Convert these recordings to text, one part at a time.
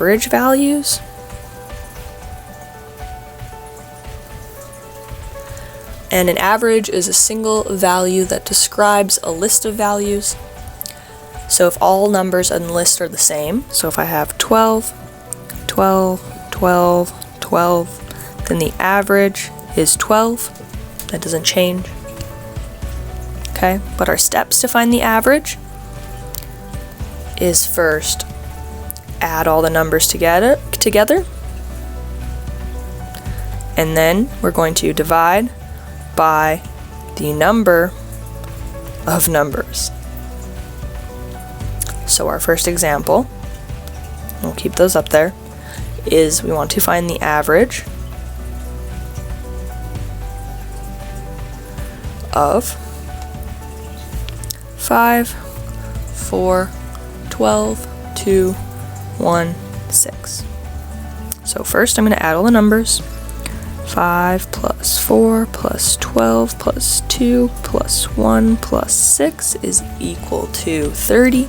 average values. And an average is a single value that describes a list of values. So if all numbers in the list are the same, so if I have 12, 12, 12, 12, then the average is 12. That doesn't change. Okay, but our steps to find the average is first add all the numbers together, and then we're going to divide by the number of numbers. So our first example, we'll keep those up there, is we want to find the average of 5, 4, 12, 2, 1, 6. So first I'm going to add all the numbers. 5 plus 4 plus 12 plus 2 plus 1 plus 6 is equal to 30.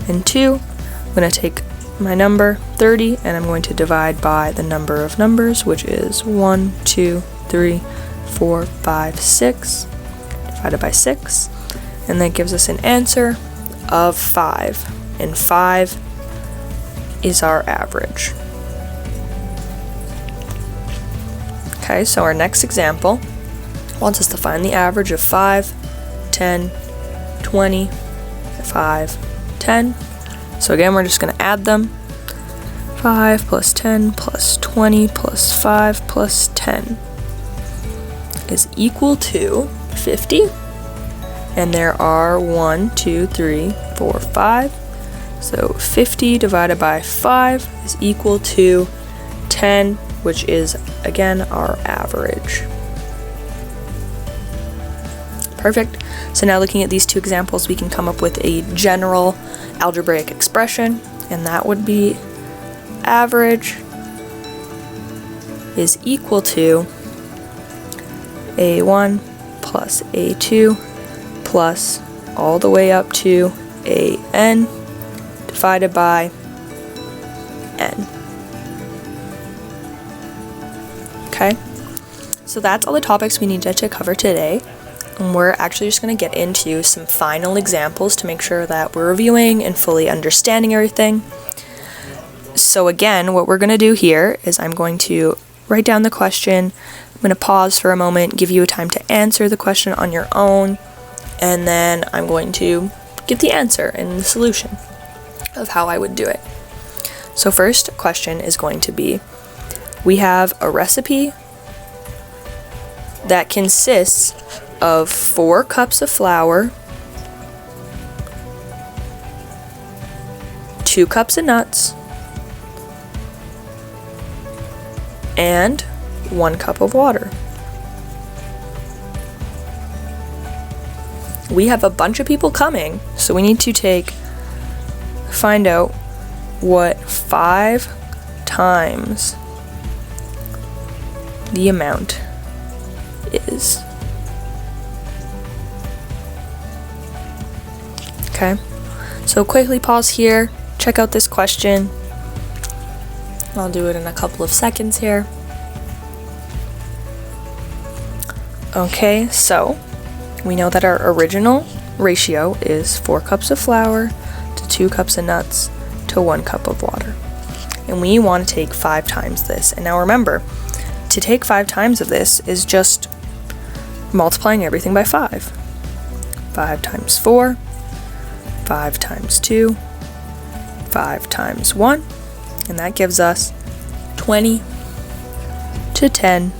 And 2, I'm going to take my number 30 and I'm going to divide by the number of numbers, which is 1, 2, 3, 4, 5, 6, divided by 6. And that gives us an answer of 5. And 5 is our average. Okay, so our next example wants us to find the average of 5, 10, 20, 5, 10. So again, we're just going to add them. 5 plus 10 plus 20 plus 5 plus 10 is equal to 50. And there are 1, 2, 3, 4, 5. So 50 divided by 5 is equal to 10, which is, again, our average. Perfect. So now looking at these two examples, we can come up with a general algebraic expression, and that would be average is equal to A1 plus A2 plus all the way up to AN divided by N. Okay, so that's all the topics we needed to cover today. And we're actually just going to get into some final examples to make sure that we're reviewing and fully understanding everything. So again, what we're going to do here is I'm going to write down the question. I'm going to pause for a moment, give you a time to answer the question on your own, and then I'm going to give the answer and the solution of how I would do it. So first question is going to be, we have a recipe that consists of 4 cups of flour, 2 cups of nuts, and 1 cup of water. We have a bunch of people coming, so we need to find out what 5 times the amount is. Okay, so quickly pause here, check out this question. I'll do it in a couple of seconds here. Okay, so we know that our original ratio is 4 cups of flour to 2 cups of nuts to 1 cup of water. And we want to take 5 times this. And now remember, to take 5 times of this is just multiplying everything by 5. 5 times 4, 5 times 2, 5 times 1, and that gives us 20 to 10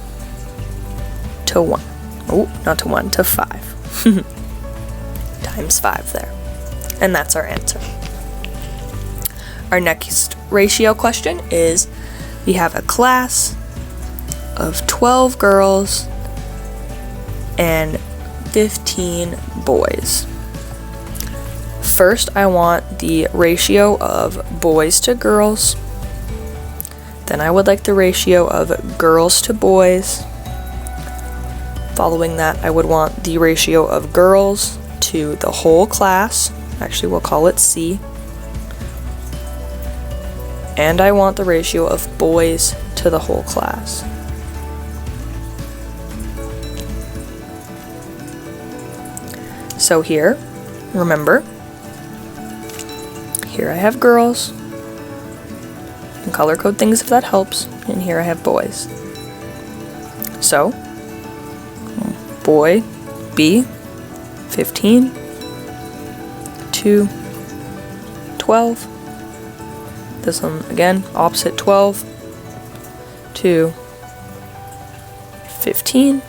to 1. Oh, not to 1, to 5. Times 5 there. And that's our answer. Our next ratio question is, we have a class of 12 girls and 15 boys. First, I want the ratio of boys to girls. Then I would like the ratio of girls to boys. Following that, I would want the ratio of girls to the whole class. Actually, we'll call it C. and I want the ratio of boys to the whole class. So here, remember, here I have girls, you can color code things if that helps, and here I have boys. So, boy, B, 15, 2, 12, this one again, opposite 12, 2, 15.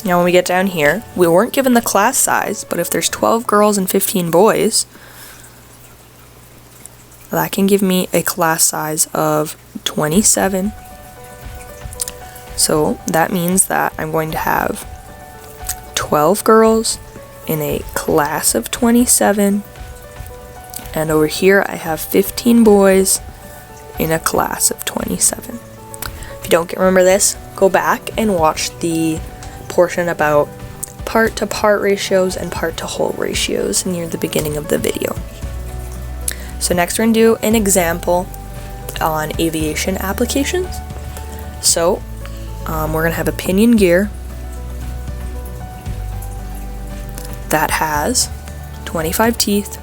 Now when we get down here, we weren't given the class size, but if there's 12 girls and 15 boys, that can give me a class size of 27. So that means that I'm going to have 12 girls in a class of 27, and over here I have 15 boys in a class of 27. If you don't remember this, go back and watch the portion about part to part ratios and part to whole ratios near the beginning of the video. So next we're going to do an example on aviation applications. So we're going to have a pinion gear that has 25 teeth,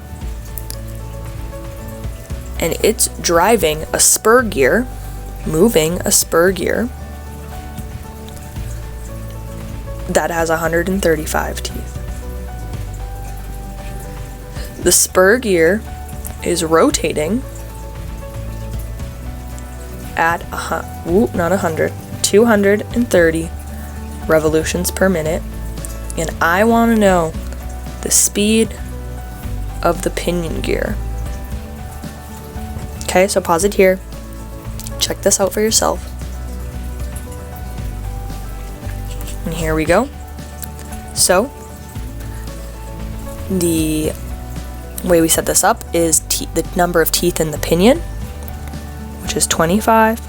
and it's driving a spur gear, moving a spur gear that has 135 teeth. The spur gear is rotating at 230 revolutions per minute, and I want to know the speed of the pinion gear. Okay, so pause it here. Check this out for yourself. And here we go. So, the way we set this up is the number of teeth in the pinion, which is 25,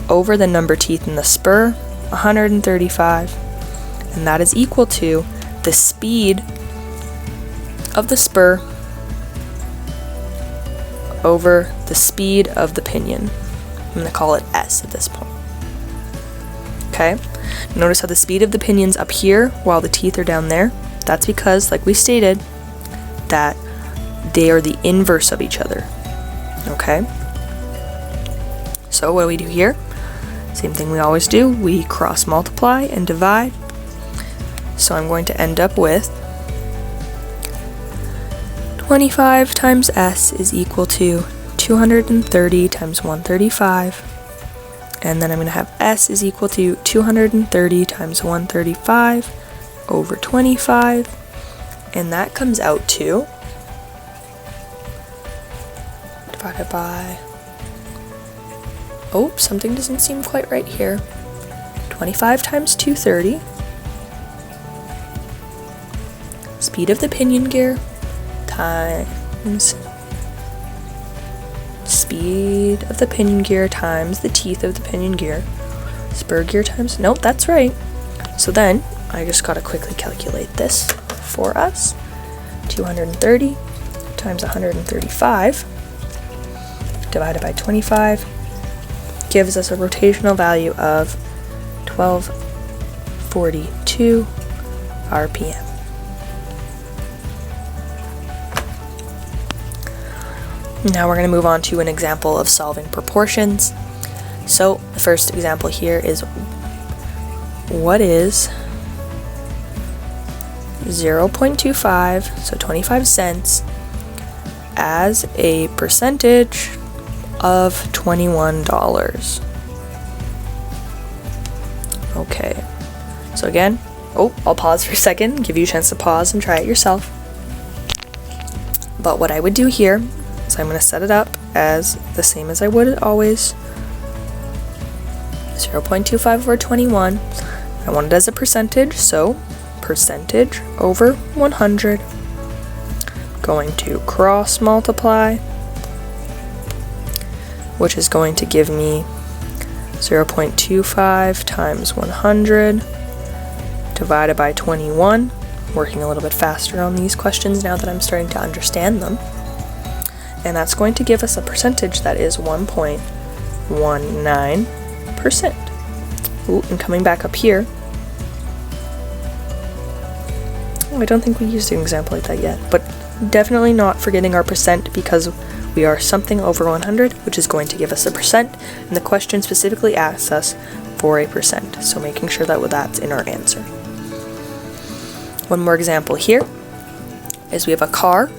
over the number of teeth in the spur, 135, and that is equal to the speed of the spur over the speed of the pinion. I'm going to call it S at this point. Okay? Notice how the speed of the pinion's up here while the teeth are down there. That's because, like we stated, that they are the inverse of each other. Okay? So what do we do here? Same thing we always do. We cross multiply and divide. So I'm going to end up with 25 times S is equal to 230 times 135. And then I'm going to have S is equal to 230 times 135 over 25. And that comes out to, divided by, oh, something doesn't seem quite right here. 25 times 230. Speed of the pinion gear times speed of the pinion gear times the teeth of the pinion gear. Spur gear times, nope, that's right. So then I just gotta quickly calculate this for us. 230 times 135 divided by 25 gives us a rotational value of 1242 RPM. Now we're going to move on to an example of solving proportions. So the first example here is, what is 0.25, so 25 cents, as a percentage of $21? Okay, so again, I'll pause for a second, give you a chance to pause and try it yourself. But what I would do here, so I'm going to set it up as the same as I would always. 0.25 over 21. I want it as a percentage, so percentage over 100. Going to cross multiply, which is going to give me 0.25 times 100 divided by 21. Working a little bit faster on these questions now that I'm starting to understand them. and that's going to give us a percentage that is 1.19%. Ooh, and coming back up here, I don't think we used an example like that yet, but definitely not forgetting our percent because we are something over 100, which is going to give us a percent, and the question specifically asks us for a percent, so making sure that that's in our answer. One more example here is we have a car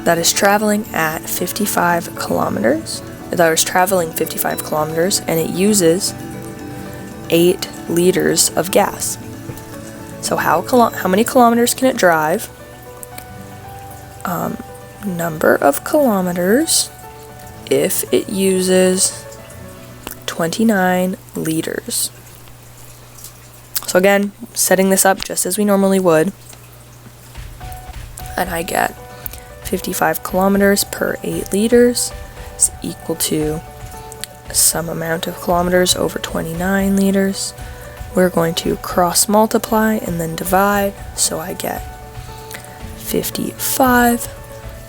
that is traveling at 55 kilometers. That is traveling 55 kilometers, and it uses 8 liters of gas. So how many kilometers can it drive? Number of kilometers if it uses 29 liters. So again, setting this up just as we normally would, and I get 55 kilometers per 8 liters is equal to some amount of kilometers over 29 liters. We're going to cross multiply and then divide, so I get 55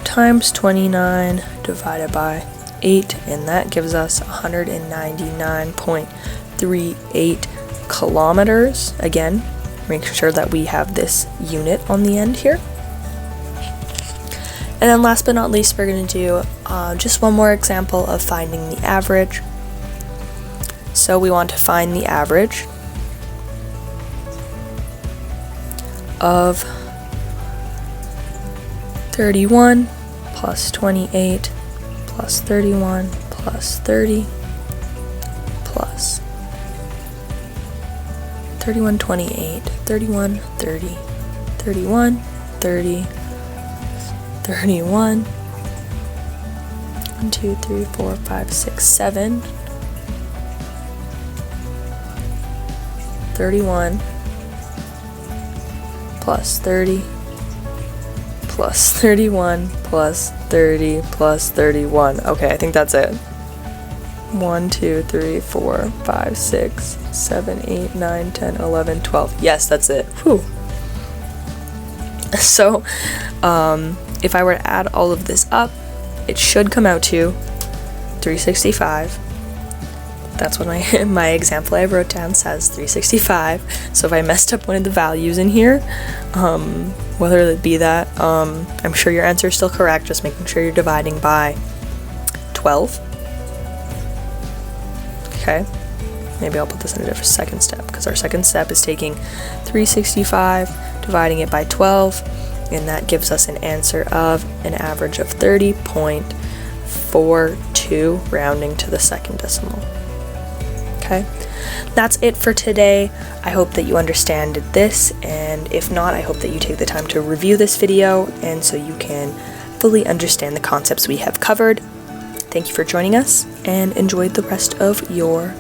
times 29 divided by 8, and that gives us 199.38 kilometers. Again, make sure that we have this unit on the end here. And then last but not least, we're going to do just one more example of finding the average. So we want to find the average of 31 plus 28 plus 31 plus 30 plus 31, 28, 31, 30, 31, 30, 31, 1, 2, 3, 4, 5, 6, 7, 31 plus 30 plus 31 plus 30 plus 31. Okay, I think that's it. 1, 2, 3, 4, 5, 6, 7, 8, 9, 10, 11, 12. Yes, that's it. Whew. So, if I were to add all of this up, it should come out to 365. That's what my example I wrote down says, 365. So if I messed up one of the values in here, whether it be that, I'm sure your answer is still correct, just making sure you're dividing by 12. Okay, maybe I'll put this in a different second step, because our second step is taking 365, dividing it by 12, and that gives us an answer of an average of 30.42, rounding to the second decimal. Okay, that's it for today. I hope that you understand this, and if not, I hope that you take the time to review this video, and so you can fully understand the concepts we have covered. Thank you for joining us, and enjoy the rest of your